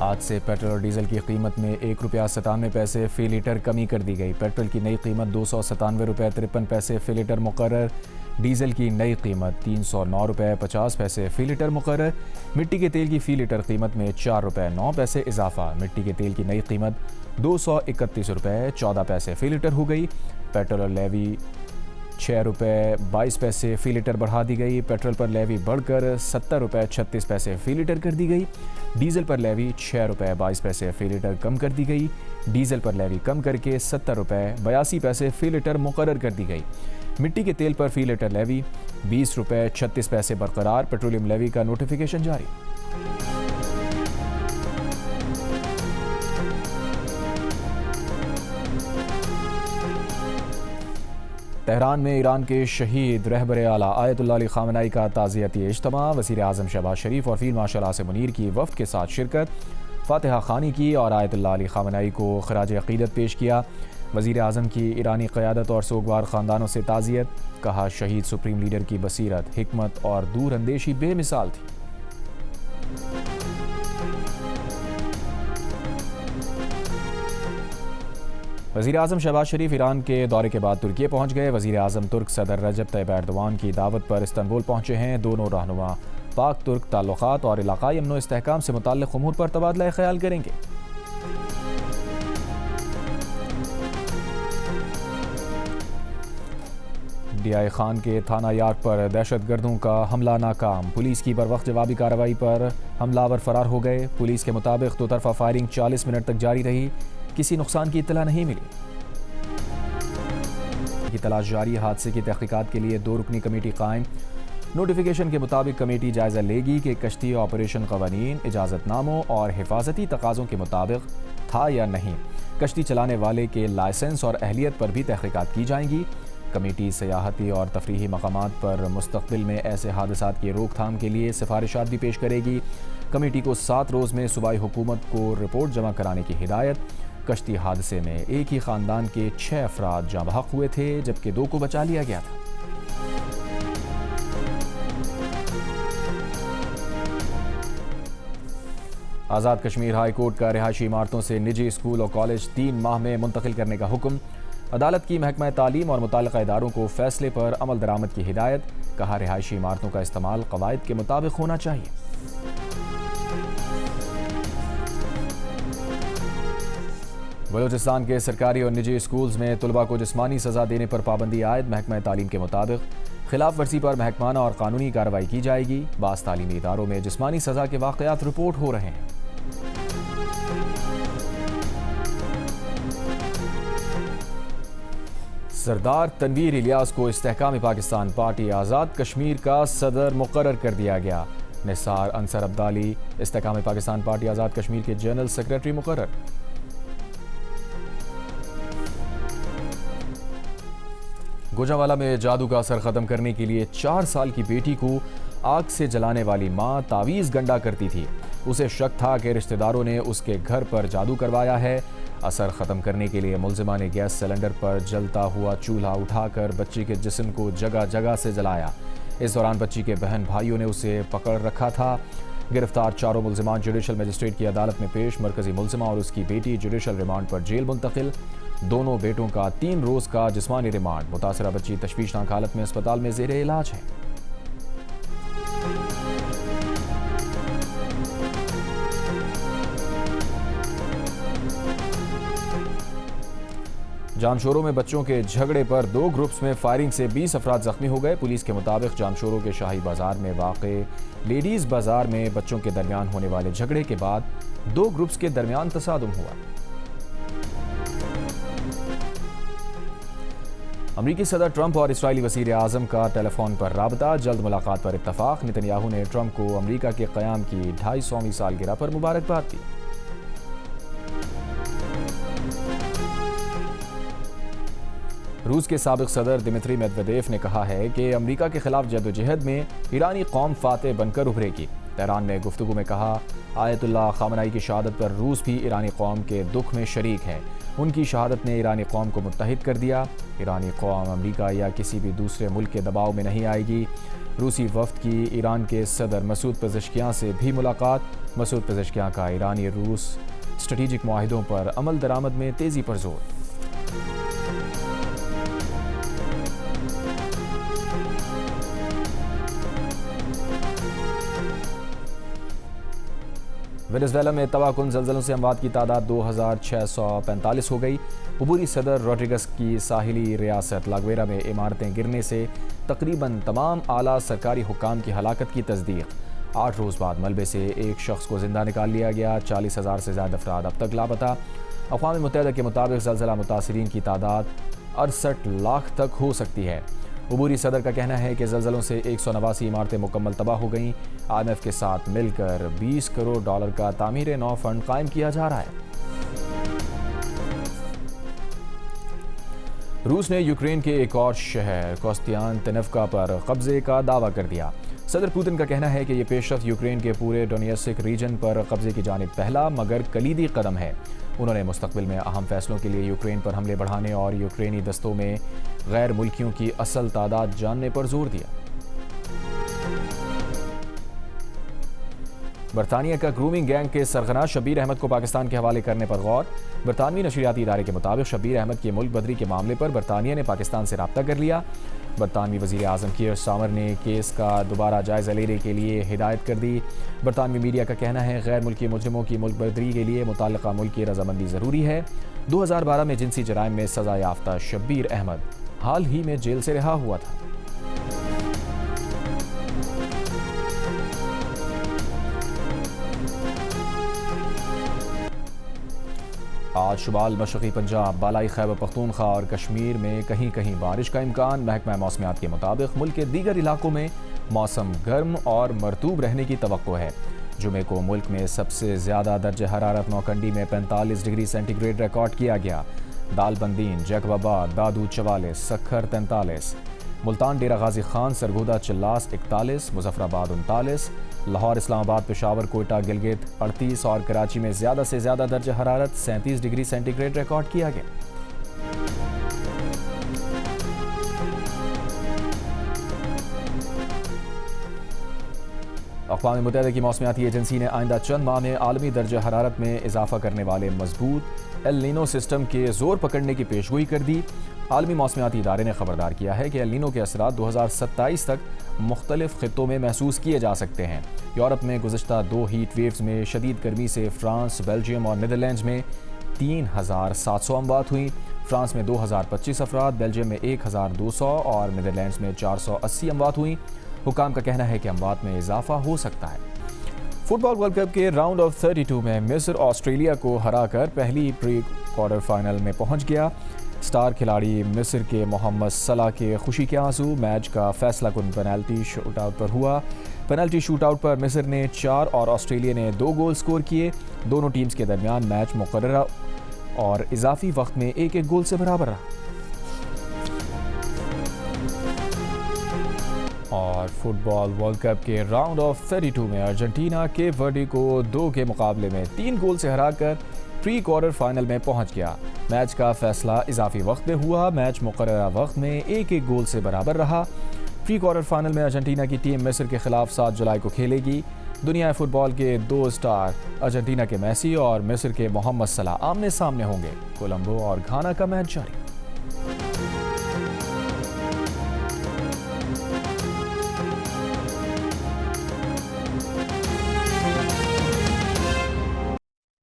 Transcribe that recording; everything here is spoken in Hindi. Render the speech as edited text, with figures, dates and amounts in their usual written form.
आज से पेट्रोल और डीजल की कीमत में ₹1.97 फ़ी लीटर कमी कर दी गई। पेट्रोल की नई कीमत ₹297.53 फ़ी लीटर मुकर्रर। डीजल की नई कीमत ₹309.50 फ़ी लीटर मुकर्रर। मिट्टी के तेल की फ़ी लीटर कीमत में ₹4.09 इजाफा। मिट्टी के तेल की नई कीमत ₹231.14 फ़ी लीटर हो गई। पेट्रोल और लेवी ₹6.22 फ़ी लीटर बढ़ा दी गई। पेट्रोल पर लेवी बढ़कर ₹70.36 फ़ी लीटर कर दी गई। डीजल पर लेवी ₹6.22 फ़ी लीटर कम कर दी गई। डीजल पर लेवी कम करके ₹70.82 फ़ी लीटर मुकर्रर कर दी गई। मिट्टी के तेल पर फ़ी लीटर लेवी ₹20.36 बरकरार। पेट्रोलियम लेवी का नोटिफिकेशन जारी। तेहरान में ईरान के शहीद रहबर आला आयतुल्लाह अली ख़ामेनी का ताज़ियती इज्तिमा। वज़ीर आज़म शहबाज शरीफ और फ़ील्ड मार्शल आसिम मुनीर की वफ़द के साथ शिरकत। फ़ातिहा ख़ानी की और आयतुल्लाह अली ख़ामेनी को ख़राज अक़ीदत पेश किया। वज़ीर आज़म की ईरानी क़यादत और सोगवार ख़ानदानों से ताज़ियत। कहा, शहीद सुप्रीम लीडर की बसीरत, हिकमत और दूर अंदेशी बेमिसाल थी। वज़ीर आज़म शहबाज शरीफ ईरान के दौरे के बाद तुर्की पहुँच गए। वज़ीर आज़म तुर्क सदर रजब तैयब एर्दोआन की दावत पर इस्तांबुल पहुँचे हैं। दोनों रहनुमा पाक तुर्क ताल्लुकात और इलाक़ाई अमन व इस्तेहकाम से मुताल्लिक़ उमूर पर तबादला ख़याल करेंगे। DI खान के थाना यार्ड पर दहशतगर्दों का हमला नाकाम। पुलिस की बरवक्त जवाबी कार्रवाई पर हमलावर फरार हो गए। पुलिस के मुताबिक दो तरफा फायरिंग 40 मिनट तक जारी रही। किसी नुकसान की इत्तला नहीं मिली। की तलाश जारी। हादसे की तहकीकात के लिए 2 रुकनी कमेटी कायम। नोटिफिकेशन के मुताबिक कमेटी जायजा लेगी कि कश्ती ऑपरेशन कवानीन, इजाज़तनामों और हिफाजती तकाज़ों के मुताबिक था या नहीं। कश्ती चलाने वाले के लाइसेंस और अहलियत पर भी तहकीकात की जाएंगी। कमेटी सयाहती और तफरीही मकामात पर मुस्तक़बिल में ऐसे हादसात की रोकथाम के लिए सिफारिशात भी पेश करेगी। कमेटी को 7 रोज़ में सूबाई हुकूमत को रिपोर्ट जमा कराने की हिदायत। कश्ती हादसे में एक ही ख़ानदान के 6 अफराद जाँ बहक हुए थे, जबकि 2 को बचा लिया गया था। आज़ाद कश्मीर हाई कोर्ट का रिहायशी इमारतों से निजी स्कूल और कॉलेज 3 माह में मुंतकिल करने का हुक्म। अदालत की महकमा तालीम और मुताल्लिक़ा इदारों को फैसले पर अमल दरामद की हिदायत। कहा, रिहायशी इमारतों का इस्तेमाल क़वायद के मुताबिक होना चाहिए। बलूचिस्तान के सरकारी और निजी स्कूल्स में तलबा को जिस्मानी सज़ा देने पर पाबंदी आयद। महकमा तालीम के मुताबिक खिलाफ वर्जी पर महकमाना और कानूनी कार्रवाई की जाएगी। बास तालीमी इदारों में जिस्मानी सज़ा के वाक़यात रिपोर्ट हो रहे हैं। सरदार तनवीर इलियास को इस्तेहकाम पाकिस्तान पार्टी आज़ाद कश्मीर का सदर मुकर्रर कर दिया गया। निसार अंसर अब्दाली इस्तेहकाम पाकिस्तान पार्टी आज़ाद कश्मीर के जनरल सेक्रेटरी मुकर्रर। गुजरांवाला में जादू का असर ख़त्म करने के लिए 4 साल की बेटी को आग से जलाने वाली मां तावीज़ गंडा करती थी। उसे शक था कि रिश्तेदारों ने उसके घर पर जादू करवाया है। असर ख़त्म करने के लिए मुलजिमा ने गैस सिलेंडर पर जलता हुआ चूल्हा उठाकर बच्ची के जिस्म को जगह जगह से जलाया। इस दौरान बच्ची के बहन भाइयों ने उसे पकड़ रखा था। गिरफ्तार चारों मुलजिमान जुडिशल मजिस्ट्रेट की अदालत में पेश। मरकजी मुलजिमा और उसकी बेटी जुडिशल रिमांड पर जेल मुंतकिल। दोनों बेटों का 3 रोज़ का जिस्मानी रिमांड। मुतासरा बच्ची तशवीशनाक हालत में अस्पताल में ज़ेरे इलाज है। जामशोरों में बच्चों के झगड़े पर 2 ग्रुप्स में फायरिंग से 20 अफराद जख्मी हो गए। पुलिस के मुताबिक जामशोरों के शाही बाजार में वाक़े लेडीज़ बाजार में बच्चों के दरमियान होने वाले झगड़े के बाद 2 ग्रुप्स के दरमियान तसादुम हुआ। अमरीकी सदर ट्रंप और इस्राएली वज़ीर आज़म का टेलीफोन पर राबता। जल्द मुलाकात पर इत्तफाक। नेतन्याहू ने ट्रंप को अमरीका के क़याम की 250वीं सालगिरह पर मुबारकबाद दी। रूस के साबिक़ सदर दिमित्री मेदवेदेव ने कहा है कि अमरीका के खिलाफ जदोजहद में ईरानी कौम फातेह बनकर उभरेगी। तेहरान में गुफ्तगू में कहा, आयतुल्लाह ख़ामेनी की शहादत पर रूस भी ईरानी कौम के दुख में शरीक है। उनकी शहादत ने ईरानी कौम को मुत्तहिद कर दिया। ईरानी कौम अमरीका या किसी भी दूसरे मुल्क के दबाव में नहीं आएगी। रूसी वफ्द की ईरान के सदर मसूद पेज़ेश्कियान से भी मुलाकात। मसूद पेज़ेश्कियान का ईरानी रूस स्ट्रेटेजिक मुआहिदों पर अमल दरामद में तेज़ी पर जोर। वेनेजुएला में तबाहकुन ज़लज़लों से अमवात की तादाद 2645 हो गई। उबूरी सदर रोड्रिगस की साहिली रियासत लागवेरा में इमारतें गिरने से तकरीबन तमाम आला सरकारी हुक्काम की हलाकत की तस्दीक। 8 रोज़ बाद मलबे से एक शख्स को जिंदा निकाल लिया गया। 40,000 से ज़्यादा अफराद अब तक लापता। अक़वाम मुत्तहिदा के मुताबिक ज़लज़ला मुतासिरीन की तादाद 68 लाख तक हो सकती है। उबूरी सदर का कहना है कि ज़लज़लों से 189 इमारतें मुकम्मल तबाह हो गईं। IMF के साथ मिलकर $20 करोड़ का तामीर नौ फंड कायम किया जा रहा है। रूस ने यूक्रेन के एक और शहर कोस्तियांतिनोव्का पर कब्जे का दावा कर दिया। सदर पुतिन का कहना है कि यह पेशरफ्त यूक्रेन के पूरे डोनेट्स्क रीजन पर कब्जे की जानिब पहला मगर कलीदी कदम है। उन्होंने मुस्तकबिल में अहम फैसलों के लिए यूक्रेन पर हमले बढ़ाने और यूक्रेनी दस्तों में गैर मुल्कियों की असल तादाद जानने पर जोर दिया। बरतानिया का ग्रूमिंग गैंग के सरगना शब्बीर अहमद को पाकिस्तान के हवाले करने पर गौर। बरतानवी नशरियाती इदारे के मुताबिक शब्बीर अहमद की मुल्क बदरी के मामले पर बरतानिया ने पाकिस्तान से रब्ता कर लिया। बरतानवी वज़ीर आज़म कीर स्टारमर ने केस का दोबारा जायज़ा लेने के लिए हिदायत कर दी। बरतानवी मीडिया का कहना है गैर मुल्की मुजरिमों की मुल्क बदरी के लिए मुताल्लिक़ा मुल्क की रजामंदी ज़रूरी है। 2012 में जिनसी जराइम में सज़ा याफ्ता शब्बीर अहमद हाल ही में जेल से रिहा हुआ था। आज शुमाल मशरक़ी पंजाब, बालाई खैबर पख्तूनख्वा और कश्मीर में कहीं कहीं बारिश का इम्कान। महकमा मौसमियात के मुताबिक मुल्क के दीगर इलाकों में मौसम गर्म और मरतूब रहने की तवक्को है। जुमे को मुल्क में सबसे ज़्यादा दर्ज हरारत नौकंडी में 45 डिग्री सेंटीग्रेड रिकॉर्ड किया गया। दालबंदीन, जैकबाबाद, दादू 44, सखर 43, मुल्तान डेरा गाजी खान सरगोदा चिल्लास 41, मुजफ्फराबाद 39, लाहौर इस्लामाबाद पेशावर कोयटा गिलगित 38 और कराची में ज़्यादा से ज़्यादा दर्ज हरारत 37 डिग्री सेंटीग्रेड रिकॉर्ड किया गया। अक़वाम मुत्तहिदा की मौसमियाती एजेंसी ने आइंदा चंद माह में आलमी दर्ज हरारत में इजाफा करने वाले मजबूत एल नीनो सिस्टम के जोर पकड़ने की पेशगोई कर दी। आलमी मौसमियाती इदारे ने खबरदार किया है कि एल नीनो के असरात 2027 तक मुख्तलिफ खित्तों में महसूस किए जा सकते हैं। यूरोप में गुज़श्ता 2 हीट वेव्स में शदीद गर्मी से फ्रांस, बेल्जियम और नीदरलैंड्स में 3700 अमवात हुई। फ्रांस में 2025 अफराद, बेल्जियम में 1200 और नीदरलैंड्स में 480 अमवात हुई। हुकाम का कहना है कि अमवात में इजाफा हो सकता है। फुटबॉल वर्ल्ड कप के राउंड ऑफ 32 में मिस्र ऑस्ट्रेलिया को हराकर पहली प्री क्वार्टर फाइनल में पहुंच गया। स्टार खिलाड़ी मिस्र के मोहम्मद सलाह के खुशी के आंसू। मैच का फैसला कुन पेनल्टी शूटआउट पर हुआ। पेनल्टी शूटआउट पर मिस्र ने 4 और ऑस्ट्रेलिया ने 2 गोल स्कोर किए। दोनों टीम्स के दरमियान मैच मुकर्ररा और इजाफी वक्त में 1-1 गोल से बराबर रहा। और फुटबॉल वर्ल्ड कप के राउंड ऑफ 32 में अर्जेंटीना केप वर्डे को 2 के मुकाबले में 3 गोल से हराकर प्री क्वार्टर फाइनल में पहुंच गया। मैच का फैसला इजाफी वक्त में हुआ। मैच मुकर्ररा वक्त में 1-1 गोल से बराबर रहा। प्री क्वार्टर फाइनल में अर्जेंटीना की टीम मिस्र के खिलाफ 7 जुलाई को खेलेगी। दुनिया फुटबॉल के 2 स्टार अर्जेंटीना के मेसी और मिस्र के मोहम्मद सलाह आमने सामने होंगे। कोलंबो और घाना का मैच जारी।